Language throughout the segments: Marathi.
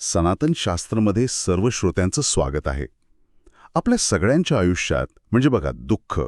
सनातन शास्त्रमध्ये सर्व श्रोत्यांचं स्वागत आहे. आपल्या सगळ्यांच्या आयुष्यात म्हणजे बघा दुःख,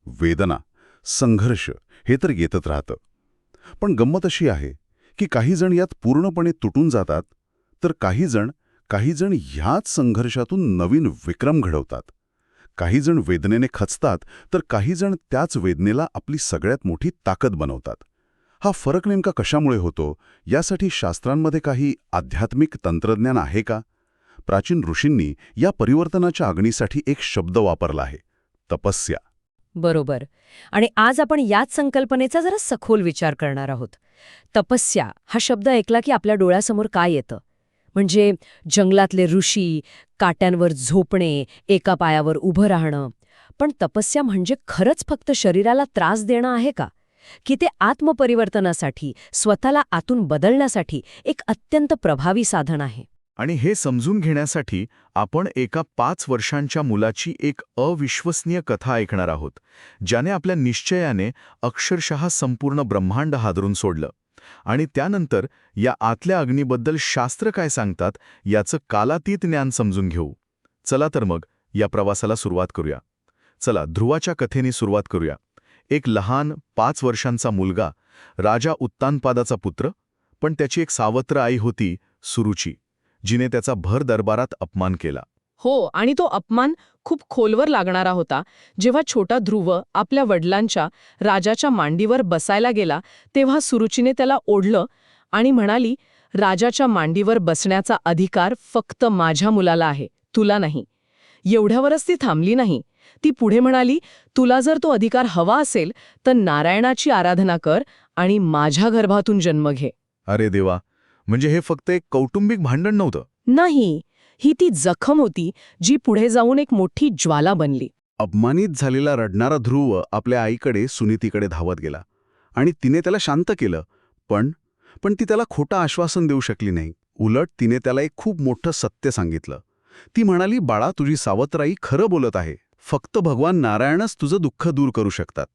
वेदना, संघर्ष हे तर येतच राहतं. पण गंमत अशी आहे की काही जण यात पूर्णपणे तुटून जातात, तर काही जण ह्याच संघर्षातून नवीन विक्रम घडवतात. काही जण वेदनेने खचतात, तर काही जण त्याच वेदनेला आपली सगळ्यात मोठी ताकद बनवतात. हा फरक नेमका कशामुळे होतो, यासाठी शास्त्रांमध्ये काही आध्यात्मिक तंत्रज्ञान आहे का? प्राचीन ऋषींनी या परिवर्तनाच्या अग्नीसाठी एक शब्द वापरला आहे, तपस्या. बरोबर. आणि आज आपण याच संकल्पनेचा जरा सखोल विचार करणार आहोत. तपस्या हा शब्द ऐकला की आपल्या डोळ्यासमोर काय येतं? म्हणजे जंगलातले ऋषी, काट्यांवर झोपणे, एका पायावर उभं राहणं. पण तपस्या म्हणजे खरंच फक्त शरीराला त्रास देणं आहे का? की ते आत्मपरिवर्तनासाठी, स्वतःला आतून बदलण्यासाठी एक अत्यंत प्रभावी साधन आहे? आणि हे समजून घेण्यासाठी आपण एका 5 वर्षांच्या मुलाची एक अविश्वसनीय कथा ऐकणार आहोत, ज्याने आपल्या निश्चयाने अक्षरशः संपूर्ण ब्रह्मांड हादरून सोडलं. आणि त्यानंतर या आतल्या अग्नीबद्दल शास्त्र काय सांगतात याचं कालातीत ज्ञान समजून घेऊ. चला तर मग या प्रवासाला सुरुवात करूया. चला ध्रुवाच्या कथेने सुरुवात करूया. एक लहान 5 वर्षांचा मुलगा, राजा उत्तानपादाचा पुत्र, पण त्याची एक सावत्र आई होती, सुरुची, जिने त्याचा भर दरबारात अपमान केला. हो, आणि तो अपमान खूप खोलवर लागणारा होता. जेव्हा छोटा ध्रुव आपल्या वडिलांच्या, राजाच्या मांडीवर बसायला गेला, तेव्हा सुरुचीने त्याला ओढलं आणि म्हणाली, राजाच्या मांडीवर बसण्याचा अधिकार फक्त माझ्या मुलाला आहे, तुला नाही. एवढ्यावरच ती थांबली नाही. ती पुढे म्हणाली, तुला जर तो अधिकार हवा असेल तर नारायणाची आराधना कर आणि माझ्या गर्भातून जन्म घे. अरे देवा, म्हणजे हे फक्त एक कौटुंबिक भांडण नव्हतं. नाही, ही ती जखम होती जी पुढे जाऊन एक मोठी ज्वाला बनली. अपमानित झालेला रडणारा ध्रुव आपल्या आईकडे सुनीतीकडे धावत गेला आणि तिने त्याला शांत केलं. पण ती त्याला खोटं आश्वासन देऊ शकली नाही. उलट तिने त्याला एक खूप मोठं सत्य सांगितलं. ती म्हणाली, बाळा, तुझी सावत्राई खरं बोलत आहे. फक्त भगवान नारायणच तुझं दुःख दूर करू शकतात.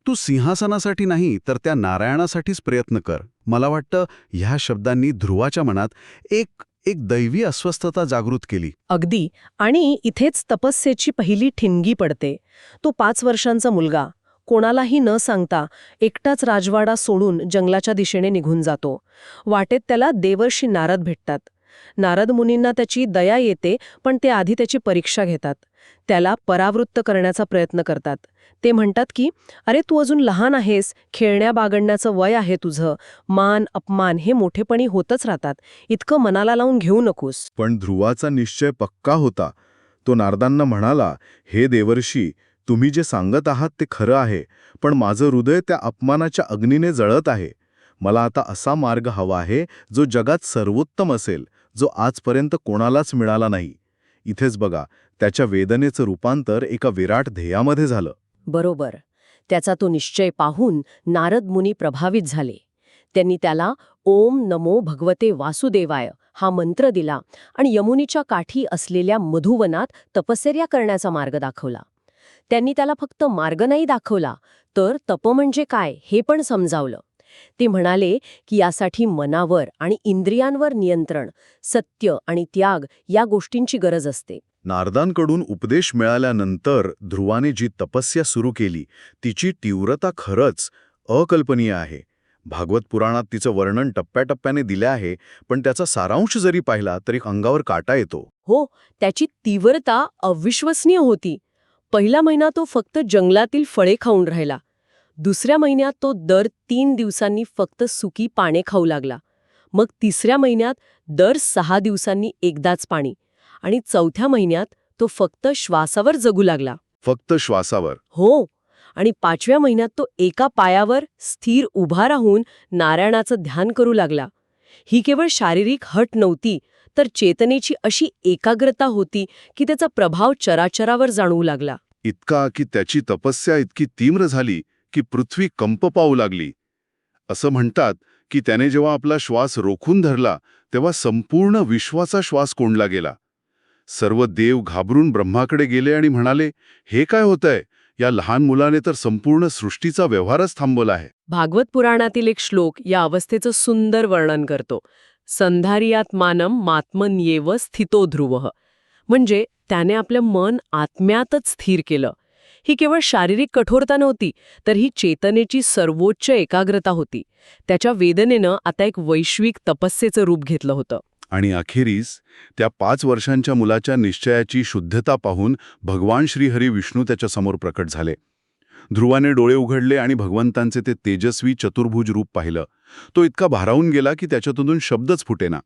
तू सिंहासनासाठी नाही तर त्या नारायणासाठीच प्रयत्न कर. मला वाटतं ह्या शब्दांनी ध्रुवाच्या मनात एक दैवी अस्वस्थता जागृत केली. अगदी. आणि इथेच तपस्येची पहिली ठिणगी पडते. तो 5 वर्षांचा मुलगा कोणालाही न सांगता एकटाच राजवाडा सोडून जंगलाच्या दिशेने निघून जातो. वाटेत त्याला देवर्षी नारद भेटतात. नारद मुनींना त्याची दया येते, पण ते आधी त्याची परीक्षा घेतात. त्याला परावृत्त करण्याचा प्रयत्न करतात. ते म्हणतात की, अरे तू अजून लहान आहेस, खेळण्या बागडण्याचं वय आहे तुझं, मान अपमान हे मोठेपणी होतच राहतात, इतकं मनाला लावून घेऊ नकोस. पण ध्रुवाचा निश्चय पक्का होता. तो नारदांना म्हणाला, हे देवर्षी, तुम्ही जे सांगत आहात ते खरं आहे, पण माझं हृदय त्या अपमानाच्या अग्नीने जळत आहे. मला आता असा मार्ग हवा आहे जो जगात सर्वोत्तम असेल, जो आजपर्यंत कोणालाच मिळाला नाही. इथेच बघा, त्याच्या वेदनेचं रूपांतर एका विराट ध्येयामध्ये झालं. बरोबर. त्याचा तो निश्चय पाहून नारद मुनी प्रभावित झाले. त्यांनी त्याला ओम नमो भगवते वासुदेवाय हा मंत्र दिला आणि यमुनीच्या काठी असलेल्या मधुवनात तपश्चर्या करण्याचा मार्ग दाखवला. त्यांनी त्याला फक्त मार्ग नाही दाखवला, तर तप म्हणजे काय हे पण समजावलं. ते म्हणाले की यासाठी मनावर आणि इंद्रियांवर नियंत्रण, सत्य आणि त्याग या गोष्टींची गरज असते. नारदांकडून उपदेश मिळाल्यानंतर ध्रुवाने जी तपस्या सुरू केली तिची तीव्रता खरंच अकल्पनीय आहे. भागवत पुराणात तिचं वर्णन टप्प्याटप्प्याने दिलं आहे, पण त्याचा सारांश जरी पाहिला तरी अंगावर काटा येतो. हो, त्याची तीव्रता अविश्वसनीय होती. पहिला महिना तो फक्त जंगलातील फळे खाऊन राहिला. दुसऱ्या महिन्यात तो दर 3 दिवसांनी फक्त सुकी पाने खाऊ लागला. मग तिसऱ्या महिन्यात दर 6 दिवसांनी एकदाच पाणी. आणि चौथ्या महिन्यात तो फक्त श्वासावर जगू लागला. फक्त श्वासावर? हो. आणि 5व्या महिन्यात तो एका पायावर स्थिर उभा राहून नारायणाचं ध्यान करू लागला. ही केवळ शारीरिक हट नव्हती, तर चेतनेची अशी एकाग्रता होती की त्याचा प्रभाव चराचरावर जाणवू लागला. इतका की त्याची तपस्या इतकी तीव्र झाली की पृथ्वी कंप पाहू लागली. असं म्हणतात की त्याने जेव्हा आपला श्वास रोखून धरला तेव्हा संपूर्ण विश्वाचा श्वास कोंडला गेला. सर्व देव घाबरून ब्रह्माकडे गेले आणि म्हणाले, हे काय होतंय? या लहान मुलाने तर संपूर्ण सृष्टीचा व्यवहारच थांबवला आहे. भागवत पुराणातील एक श्लोक या अवस्थेचं सुंदर वर्णन करतो. संधारियात्मानम मात्मन्येव स्थितो ध्रुवः. म्हणजे त्याने आपलं मन आत्म्यातच स्थिर केलं. ही केवळ शारीरिक कठोरता नव्हती, तर ही चेतनेची सर्वोच्च एकाग्रता होती. त्याच्या वेदनेनं आता एक वैश्विक तपस्येचं रूप घेतलं होतं. आणि अखेरीस त्या 5 वर्षांच्या मुलाच्या निश्चयाची शुद्धता पाहून भगवान श्रीहरी विष्णू त्याच्यासमोर प्रकट झाले. ध्रुवाने डोळे उघडले आणि भगवंतांचे ते तेजस्वी चतुर्भुज रूप पाहिलं. तो इतका भारावून गेला की त्याच्यातून शब्दच फुटेना.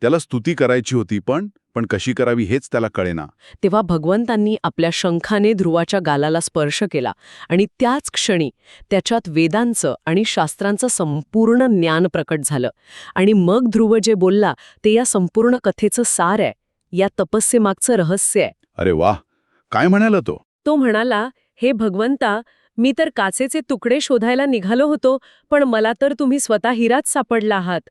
त्याला स्तुती करायची होती, पण कशी करावी हेच त्याला कळेना. तेव्हा भगवंतांनी आपल्या शंखाने ध्रुवाच्या गालाला स्पर्श केला आणि त्याच क्षणी त्याच्यात वेदांचं आणि शास्त्रांचं संपूर्ण ज्ञान प्रकट झालं. आणि मग ध्रुव जे बोलला ते या संपूर्ण कथेचं सार आहे, या तपस्येमागचं रहस्य आहे. अरे वाह, काय म्हणाला तो? तो म्हणाला, हे भगवंता, मी तर काचेचे तुकडे शोधायला निघालो होतो, पण मला तर तुम्ही स्वतः हिराच सापडला आहात.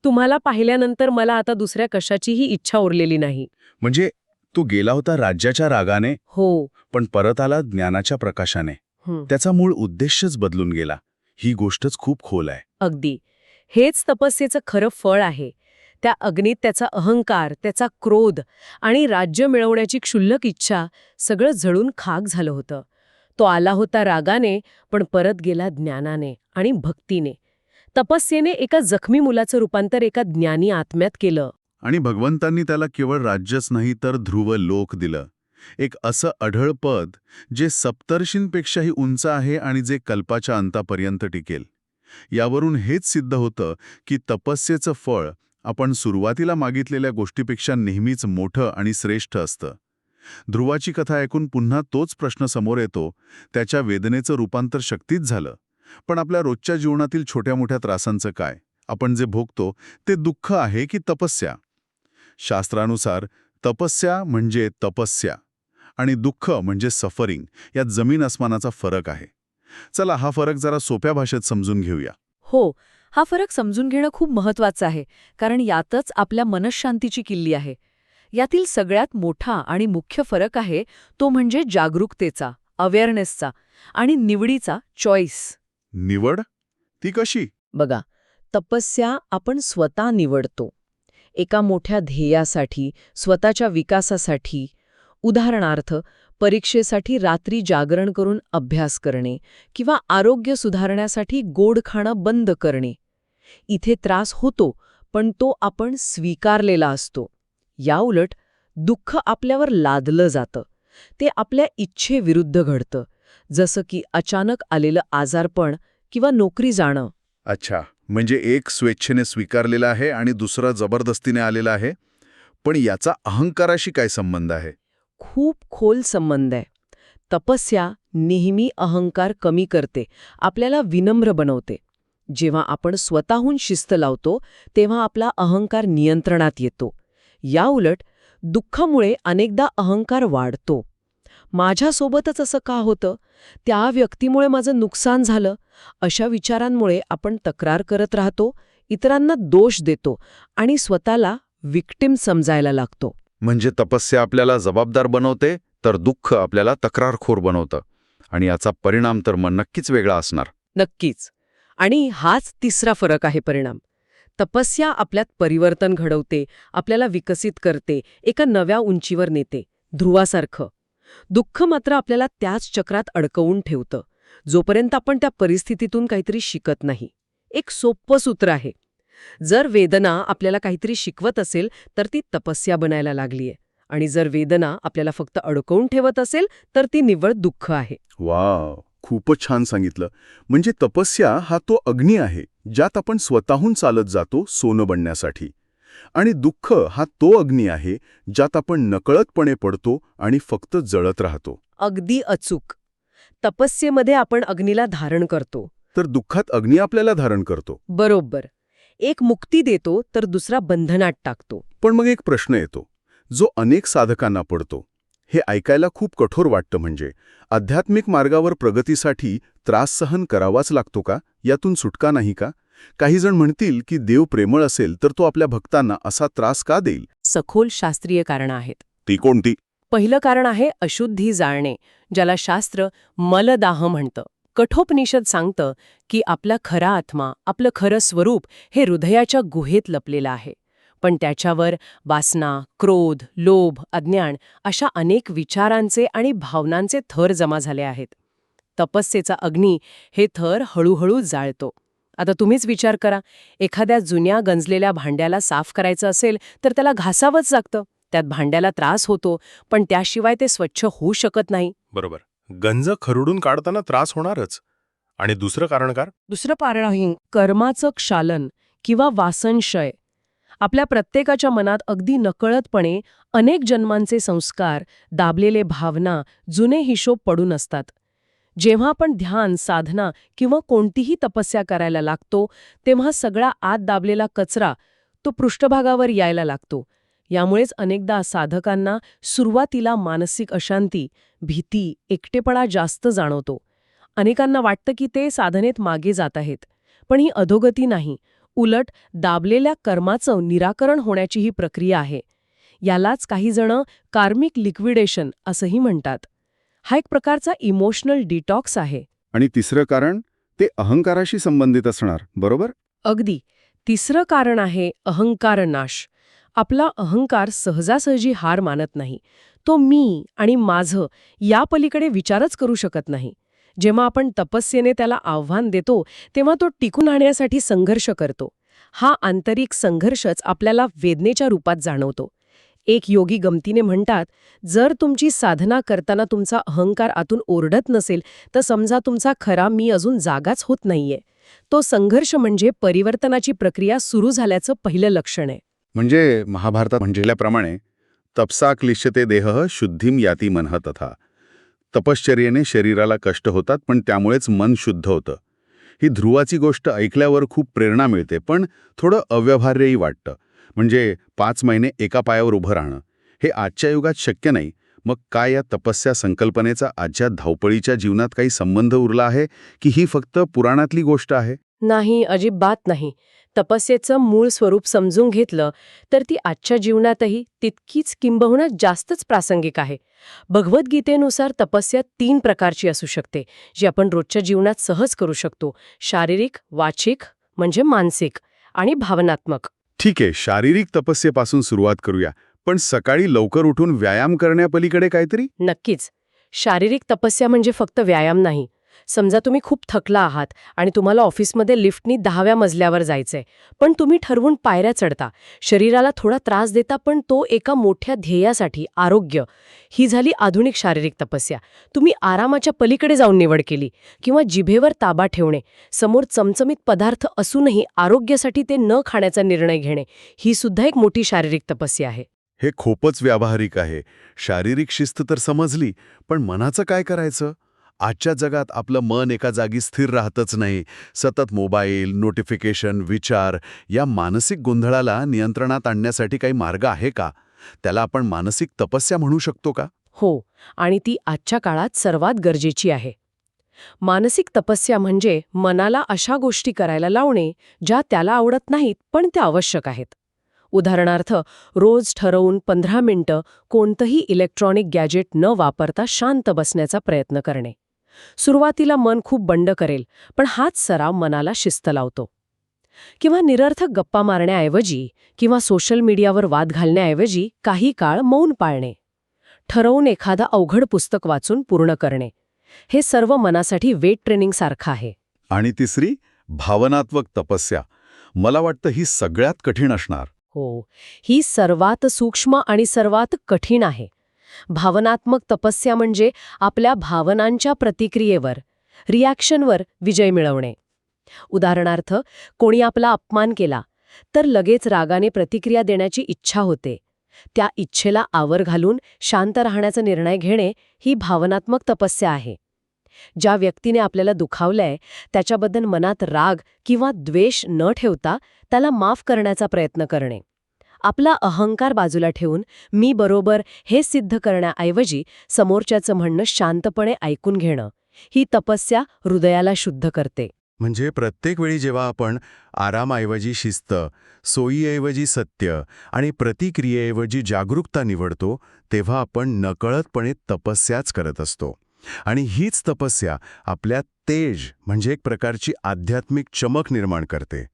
तुम्हाला पाहिल्यानंतर मला आता दुसऱ्या कशाचीही इच्छा उरलेली नाही. म्हणजे तो गेला होता राज्याच्या रागाने, हो. पण परत आला ज्ञानाच्या प्रकाशाने. त्याचा मूळ उद्देशच बदलून गेला. ही गोष्टच खूप खोल आहे. अगदी. हेच तपस्येचं खरं फळ आहे. त्या अग्नीत त्याचा अहंकार, त्याचा क्रोध आणि राज्य मिळवण्याची क्षुल्लक इच्छा सगळं जळून खाक झालं होतं. तो आला होता रागाने, पण परत गेला ज्ञानाने आणि भक्तीने. तपस्येने एका जखमी मुलाचं रूपांतर एका ज्ञानी आत्म्यात केलं. आणि भगवंतांनी त्याला केवळ राज्यच नाही तर ध्रुव लोक दिलं. एक असं अढळ पद जे सप्तर्षींपेक्षाही उंच आहे आणि जे कल्पाच्या अंतापर्यंत टिकेल. यावरून हेच सिद्ध होतं की तपस्येचं फळ आपण सुरुवातीला मागितलेल्या गोष्टीपेक्षा नेहमीच मोठं आणि श्रेष्ठ असतं. ध्रुवाची कथा ऐकून पुन्हा तोच प्रश्न समोर येतो. त्याच्या वेदनेचं रूपांतर शक्तीत झालं, पण आपल्या रोजच्या जीवनातील छोट्या मोठ्या त्रासांचं काय? आपण जे भोगतो ते दुःख आहे की तपस्या? शास्त्रानुसार तपस्या म्हणजे तपस्या आणि दुःख म्हणजे सफरिंग. यात जमीन आसमानाचा फरक आहे. चला हा फरक जरा सोप्या भाषेत समजून घेऊया. हो, हा फरक समजून घेणं खूप महत्वाचं आहे, कारण यातच आपल्या मनःशांतीची किल्ली आहे. यातील सगळ्यात मोठा आणि मुख्य फरक आहे तो म्हणजे जागरूकतेचा, अवेअरनेसचा आणि निवडीचा, चॉईस. निवड ती कशी? बघा, तपस्या आपण स्वतः निवडतो. एका मोठ्या ध्येयासाठी, स्वतःच्या विकासासाठी. उदाहरणार्थ, परीक्षेसाठी रात्री जागरण करून अभ्यास करणे किंवा आरोग्य सुधारण्यासाठी गोड खाणं बंद करणे. इथे त्रास होतो, पण तो आपण स्वीकारलेला असतो. याउलट दुःख आपल्यावर लादलं जातं. ते आपल्या इच्छेविरुद्ध घडतं, जसं की अचानक आलेलं आजारपण किंवा नोकरी जाणं. अच्छा, म्हणजे एक स्वेच्छेने स्वीकारलेला आहे आणि दुसरा जबरदस्तीने आलेला आहे. पण याचा अहंकाराशी काय संबंध आहे? खूप खोल संबंध आहे. तपस्या नेहमी अहंकार कमी करते, आपल्याला विनम्र बनवते. जेव्हा आपण स्वतःहून शिस्त लावतो तेव्हा आपला अहंकार नियंत्रणात येतो. याउलट दुःखामुळे अनेकदा अहंकार वाढतो. माझ्यासोबतच असं का होतं? त्या व्यक्तीमुळे माझं नुकसान झालं. अशा विचारांमुळे आपण तक्रार करत राहतो, इतरांना दोष देतो आणि स्वतःला विक्टिम समजायला लागतो. म्हणजे तपस्या आपल्याला जबाबदार बनवते, तर दुःख आपल्याला तक्रारखोर बनवतं. आणि याचा परिणाम तर मग नक्कीच वेगळा असणार. नक्कीच. आणि हाच तिसरा फरक आहे परिणाम. तपस्या आपल्यात परिवर्तन घडवते, आपल्याला विकसित करते, एका नव्या उंचीवर नेते, ध्रुवासारखं. दुःख मात्र आपल्याला त्याच चक्रात अडकवून ठेवतं, जोपर्यंत आपण त्या परिस्थितीतून काहीतरी शिकत नाही. एक सोपं सूत्र आहे. जर वेदना आपल्याला काहीतरी शिकवत असेल तर ती तपस्या बनायला लागलीये, आणि जर वेदना आपल्याला फक्त अडकवून ठेवत असेल तर ती निव्वळ दुःख आहे. वाव, खूपच छान सांगितलं. म्हणजे तपस्या हा तो अग्नी आहे ज्यात आपण स्वतःहून चालत जातो सोनं बनण्यासाठी, आणि दुःख हा तो अग्नी आहे ज्यात आपण नकळतपणे पडतो आणि फक्त जळत राहतो. अगदी अचूक. तपस्येमध्ये आपण अग्नीला धारण करतो, तर दुःखात अग्नी आपल्याला धारण करतो. बरोबर. एक मुक्ती देतो तर दुसरा बंधनात टाकतो. पण मग एक प्रश्न येतो जो अनेक साधकांना पडतो. हे ऐकायला खूप कठोर वाटतं. म्हणजे आध्यात्मिक मार्गावर प्रगतीसाठी त्रास सहन करावाच लागतो का? यातून सुटका नाही का? काही जण म्हणतील की देव प्रेमळ असेल तर तो आपल्या भक्तांना असा त्रास का देईल? सखोल शास्त्रीय कारणं आहेत. ती कोणती? पहिलं कारण आहे अशुद्धी जाळणे, ज्याला शास्त्र मलदाह म्हणतं. कठोपनिषद सांगतं की आपला खरा आत्मा, आपलं खरं स्वरूप हे हृदयाच्या गुहेत लपलेलं आहे. पण त्याच्यावर वासना, क्रोध, लोभ, अज्ञान अशा अनेक विचारांचे आणि भावनांचे थर जमा झाले आहेत. तपस्येचा अग्नी हे थर हळूहळू जाळतो. आता तुम्हीच विचार करा, एखाद्या जुन्या गंजलेल्या भांड्याला साफ करायचं असेल तर त्याला घासावंच लागतं. त्यात भांड्याला त्रास होतो, पण त्याशिवाय ते स्वच्छ होऊ शकत नाही. बरोबर. गंज खरडून काढताना त्रास होणारच. आणि दुसरं कारण काय? दुसरं कारण आहे कर्माचं क्षालन किंवा वासनक्षय. आपल्या प्रत्येकाच्या मनात अगदी नकळतपणे अनेक जन्मांचे संस्कार, दाबलेले भावना, जुने हिशोब पडून असतात. जेव्हा आपण ध्यान, साधना किंवा कोणतीही तपस्या करायला लागतो, तेव्हा सगळा आत दाबलेला कचरा तो पृष्ठभागावर यायला लागतो. यामुळेच अनेकदा साधकांना सुरुवातीला मानसिक अशांती, भीती, एकटेपणा जास्त जाणवतो. अनेकांना वाटतं की ते साधनेत मागे जात आहेत. पण ही अधोगती नाही, उलट दाबलेल्या कर्माचं निराकरण होण्याची ही प्रक्रिया आहे. यालाच काही जण कार्मिक लिक्विडेशन असंही म्हणतात. हा एक प्रकारचा इमोशनल डिटॉक्स आहे. आणि तिसरं कारण ते अहंकाराशी संबंधित असणार, बरोबर? अगदी. तिसरं कारण आहे अहंकार नाश. आपला अहंकार सहजासहजी हार मानत नाही. तो मी आणि माझं या पलीकडे विचारच करू शकत नाही. जेव्हा आपण तपस्येने त्याला आव्हान देतो, तेव्हा तो टिकून राहण्यासाठी संघर्ष करतो. हा आंतरिक संघर्षच आपल्याला वेदनेच्या रूपात जाणवतो. एक योगी गमतीने म्हणतात, जर तुमची साधना करताना तुमचा अहंकार आतून ओरडत नसेल, तर समजा तुमचा खरा मी अजून जागाच होत नाहीये. तो संघर्ष म्हणजे परिवर्तनाची प्रक्रिया सुरू झाल्याचं पहिलं लक्षण आहे. म्हणजे महाभारतात म्हणल्याप्रमाणे तपसा क्लिश्यते देहः शुद्धीम याती मनः तथा. तपश्चर्येने शरीराला कष्ट होतात, पण त्यामुळेच मन शुद्ध होतं. ही ध्रुवाची गोष्ट ऐकल्यावर खूप प्रेरणा मिळते, पण थोडं अव्यवहार्यही वाटतं. म्हणजे 5 महिने एका पायावर उभं राहणं हे आजच्या युगात शक्य नाही. मग काय या तपस्या संकल्पनेचा आजच्या धावपळीच्या जीवनात काही संबंध उरला आहे, की ही फक्त पुराणातली गोष्ट आहे? नाही, अजिबात नाही. तपस्येचं मूळ स्वरूप समजून घेतलं तर ती आजच्या जीवनातही तितकीच किंबहुना जास्तच प्रासंगिक आहे. भगवद्गीतेनुसार तपस्या 3 प्रकारची असू शकते, जी आपण रोजच्या जीवनात सहज करू शकतो. शारीरिक, वाचिक म्हणजे मानसिक आणि भावनात्मक. ठीक आहे, शारीरिक तपस्येपासून सुरुवात करूया. पण सकाळी लवकर उठून व्यायाम करण्यापलीकडे काहीतरी? नक्कीच. शारीरिक तपस्या म्हणजे फक्त व्यायाम नाही. समजा तुम्ही खूप थकला आहात आणि तुम्हाला ऑफिसमध्ये लिफ्टनी 10व्या मजल्यावर जायचंय, पण तुम्ही ठरवून पायऱ्या चढता. शरीराला थोडा त्रास देता, पण तो एका मोठ्या ध्येयासाठी, आरोग्य. ही झाली आधुनिक शारीरिक तपस्या. तुम्ही आरामाच्या पलीकडे जाऊन निवड केली. किंवा जिभेवर ताबा ठेवणे, समोर चमचमीत पदार्थ असूनही आरोग्यासाठी ते न खाण्याचा निर्णय घेणे, ही सुद्धा एक मोठी शारीरिक तपस्या आहे. हे खूपच व्यावहारिक आहे. शारीरिक शिस्त तर समजली, पण मनाचं काय करायचं? आजच्या जगात आपलं मन एका जागी स्थिर राहतच नाही. सतत मोबाईल, नोटिफिकेशन, विचार या मानसिक गोंधळाला नियंत्रणात आणण्यासाठी काही मार्ग आहे का? त्याला आपण मानसिक तपस्या म्हणू शकतो का? हो, आणि ती आजच्या काळात सर्वात गरजेची आहे. मानसिक तपस्या म्हणजे मनाला अशा गोष्टी करायला लावणे ज्या त्याला आवडत नाहीत, पण त्या आवश्यक आहेत. उदाहरणार्थ, रोज ठरवून 15 मिनिटं कोणतंही इलेक्ट्रॉनिक गॅजेट न वापरता शांत बसण्याचा प्रयत्न करणे. सुरुवातीला मन खूप बंड करेल, पण हाच सराव मनाला शिस्त लावतो. किंवा निरर्थक गप्पा मारण्याऐवजी किंवा सोशल मीडियावर वाद घालण्याऐवजी काही काळ मौन पाळणे. ठरवून एखादं अवघड पुस्तक वाचून पूर्ण करणे. हे सर्व मनासाठी वेट ट्रेनिंगसारखं आहे. आणि तिसरी, भावनात्मक तपस्या. मला वाटतं ही सगळ्यात कठीण असणार. हो, ही सर्वात सूक्ष्म आणि सर्वात कठीण आहे. भावनात्मक तपस्या म्हणजे आपल्या भावनांच्या प्रतिक्रियेवर, रिॲक्शनवर विजय मिळवणे. उदाहरणार्थ, कोणी आपला अपमान केला तर लगेच रागाने प्रतिक्रिया देण्याची इच्छा होते. त्या इच्छेला आवर घालून शांत राहण्याचा निर्णय घेणे ही भावनात्मक तपस्या आहे. ज्या व्यक्तीने आपल्याला दुखावलंय त्याच्याबद्दल मनात राग किंवा द्वेष न ठेवता त्याला माफ करण्याचा प्रयत्न करणे. आपला अहंकार बाजूला ठेवून मी बरोबर हे सिद्ध करण्याऐवजी समोरच्याचं म्हणणं शांतपणे ऐकून घेणं, ही तपस्या हृदयाला शुद्ध करते. म्हणजे प्रत्येक वेळी जेव्हा आपण आरामाऐवजी शिस्त, सोयीऐवजी सत्य आणि प्रतिक्रियेऐवजी जागरूकता निवडतो, तेव्हा आपण नकळतपणे तपस्याच करत असतो. आणि हीच तपस्या आपल्यात तेज म्हणजे एक प्रकारची आध्यात्मिक चमक निर्माण करते.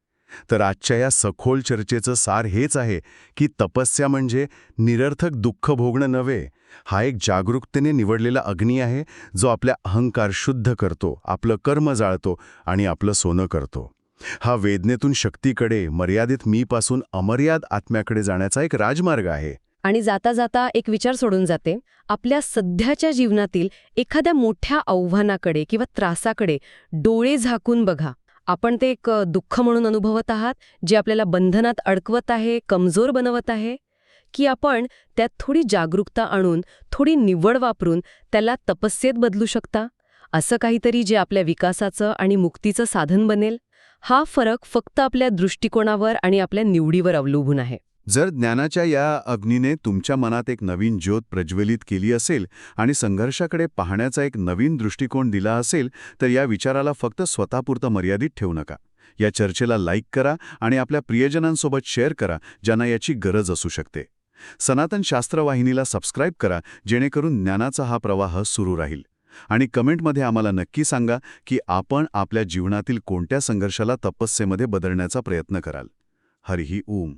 तर आजच्या या सखोल चर्चेचं सार हेच आहे की तपस्या म्हणजे निरर्थक दुःख भोगणं नव्हे. हा एक जागरूकतेने निवडलेला अग्नी आहे जो आपल्या अहंकार शुद्ध करतो, आपलं कर्म जाळतो आणि आपलं सोनं करतो. हा वेदनेतून शक्तीकडे, मर्यादित मीपासून अमर्याद आत्म्याकडे जाण्याचा एक राजमार्ग आहे. आणि जाता जाता एक विचार सोडून जाते, आपल्या सध्याच्या जीवनातील एखाद्या मोठ्या आव्हानाकडे किंवा त्रासाकडे डोळे झाकून बघा. आपण ते एक दुःख म्हणून अनुभवत आहात, जे आपल्याला बंधनात अडकवत आहे, कमजोर बनवत आहे, की आपण त्यात थोडी जागरूकता आणून, थोडी निवड वापरून त्याला तपस्येत बदलू शकता? असं काहीतरी जे आपल्या विकासाचं आणि मुक्तीचं साधन बनेल. हा फरक फक्त आपल्या दृष्टिकोनावर आणि आपल्या निवडीवर अवलंबून आहे. जर ज्ञानाच्या या अग्नीने तुमच्या मनात एक नवीन ज्योत प्रज्वलित केली असेल आणि संघर्षाकडे पाहण्याचा एक नवीन दृष्टिकोन दिला असेल, तर या विचाराला फक्त स्वतःपुरतं मर्यादित ठेवू नका. या चर्चेला लाईक करा आणि आपल्या प्रियजनांसोबत शेअर करा, ज्यांना याची गरज असू शकते. सनातन शास्त्र वाहिनीला सबस्क्राईब करा, जेणेकरून ज्ञानाचा हा प्रवाह सुरू राहील. आणि कमेंटमध्ये आम्हाला नक्की सांगा की आपण आपल्या जीवनातील कोणत्या संघर्षाला तपस्येमध्ये बदलण्याचा प्रयत्न कराल. हरिः ओम.